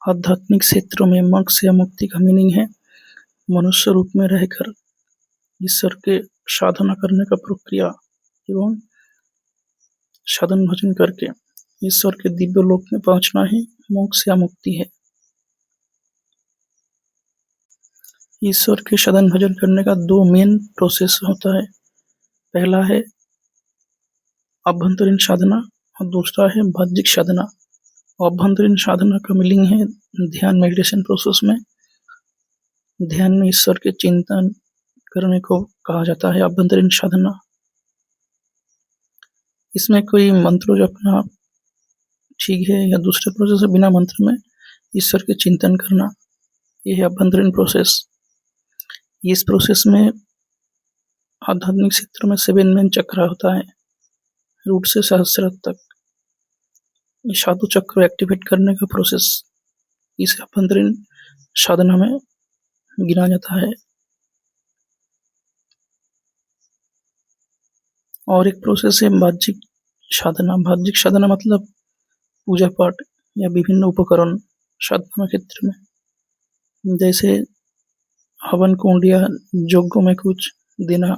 आध्यात्मिक क्षेत्रों में मोक्ष या मुक्ति का मीनिंग है मनुष्य रूप में रहकर ईश्वर के साधना करने का प्रक्रिया एवं साधन भजन करके ईश्वर के दिव्य लोक में पहुंचना ही मोक्ष या मुक्ति है। ईश्वर के साधन भजन करने का दो मेन प्रोसेस होता है। पहला है अभ्यंतरीण साधना और दूसरा है बाह्यिक साधना। अभ्यंतरीण साधना का मीनिंग है ध्यान मेडिटेशन प्रोसेस में ध्यान में ईश्वर के चिंतन करने को कहा जाता है अभ्यंतरीण साधना। इसमें कोई मंत्र जपना ठीक है या दूसरे प्रोसेस है बिना मंत्र में ईश्वर के चिंतन करना, यह है अभ्यंतरीण प्रोसेस। इस प्रोसेस में आध्यात्मिक क्षेत्र में 7 मेन चक्र होता है, रूट से सहस्रार तक। साधु चक्र एक्टिवेट करने का प्रोसेस इस अभ्यंतरीण साधना में गिना जाता है। और एक प्रोसेस है बाह्यिक साधना। बाह्यिक साधना मतलब पूजा पाठ या विभिन्न उपकरण साधना क्षेत्र में, जैसे हवन कुंड या यज्ञों में कुछ देना,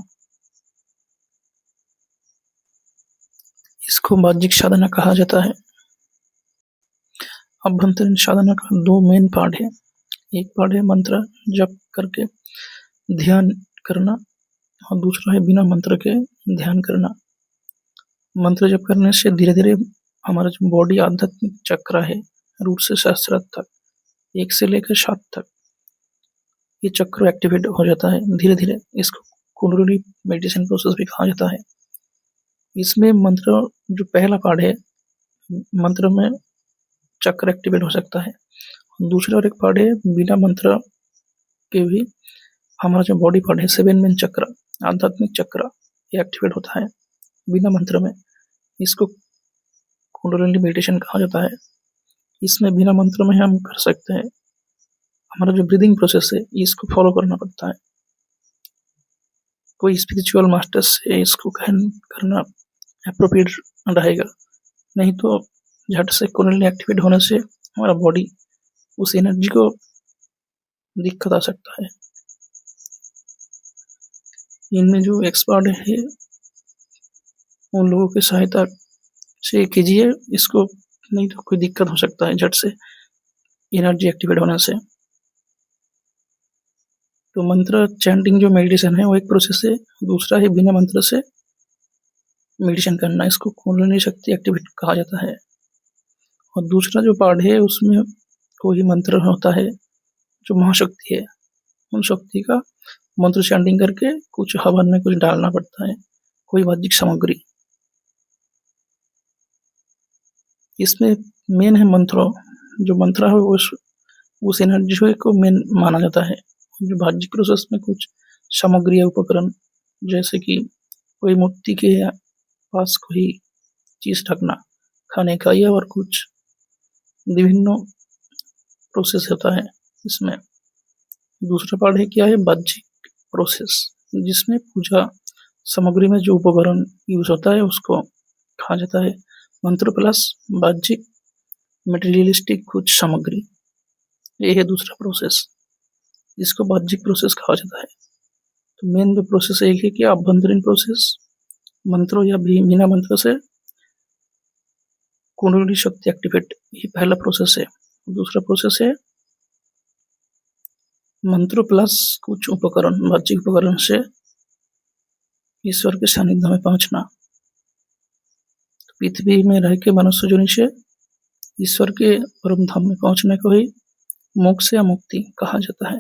इसको बाह्यिक साधना कहा जाता है। अभ्यंतरीण साधना का 2 मेन पार्ट है। एक पार्ट है मंत्र जप करके ध्यान करना और दूसरा है बिना मंत्र के ध्यान करना। मंत्र जप करने से धीरे धीरे हमारा जो बॉडी आध्यात्मिक चक्र है रूट से सहस्रार तक 1 से लेकर 7 तक ये चक्र एक्टिवेट हो जाता है धीरे धीरे। इसको कुंडलिनी मेडिटेशन प्रोसेस भी कहा जाता है। इसमें मंत्र जो पहला पार्ट है मंत्र में चक्र एक्टिवेट हो सकता है। दूसरा और एक पार्ट है बिना मंत्र के भी हमारा जो बॉडी पार्ट है 7 मेन चक्र आध्यात्मिक चक्र ये एक्टिवेट होता है बिना मंत्र में। इसको कुंडलिनी मेडिटेशन कहा जाता है। इसमें बिना मंत्र में हम कर सकते हैं। हमारा जो ब्रीदिंग प्रोसेस है इसको फॉलो करना पड़ता है। कोई स्पिरिचुअल मास्टर से इसको करना एप्रोप्रिएट रहेगा, नहीं तो झट से कुंडलिनी एक्टिवेट होने से हमारा बॉडी उस एनर्जी को दिक्कत आ सकता है। इनमें जो एक्सपर्ट है उन लोगों की सहायता से कीजिए इसको, नहीं तो कोई दिक्कत हो सकता है झट से एनर्जी एक्टिवेट होने से। तो मंत्र चैंटिंग जो मेडिटेशन है वो एक प्रोसेस है। दूसरा है बिना मंत्र से मेडिटेशन करना, इसको कुंडलिनी शक्ति एक्टिवेट कहा जाता है। और दूसरा जो पार्ट है उसमें कोई मंत्र होता है जो महाशक्ति है, उन शक्ति का मंत्र चैंटिंग करके कुछ हवन में कुछ डालना पड़ता है, कोई बाह्यिक सामग्री। इसमें मेन है मंत्रों, जो मंत्र है उस एनर्जी को मेन माना जाता है। जो बाह्यिक प्रोसेस में कुछ सामग्री या उपकरण, जैसे कि कोई मूर्ति के पास कोई चीज रखना खाने का, या और कुछ विभिन्न प्रोसेस होता है इसमें। दूसरा पार्ट है क्या है बाह्यिक प्रोसेस, जिसमें पूजा सामग्री में जो उपकरण यूज होता है उसको कहा जाता है मंत्र प्लस बाह्यिक मटेरियलिस्टिक कुछ सामग्री, ये है दूसरा प्रोसेस, इसको बाह्यिक प्रोसेस कहा जाता है। तो मेन जो प्रोसेस एक है कि अभ्यंतरीण प्रोसेस मंत्रों या बिना मंत्र से कुंडलिनी शक्ति एक्टिवेट, ये पहला प्रोसेस है। दूसरा प्रोसेस है मंत्र प्लस कुछ उपकरण बाह्यिक उपकरण से ईश्वर के सानिध्य में पहुंचना। पृथ्वी में रह के मनुष्य जोनि से ईश्वर के परम धाम में पहुंचने को ही मोक्ष या मुक्ति कहा जाता है।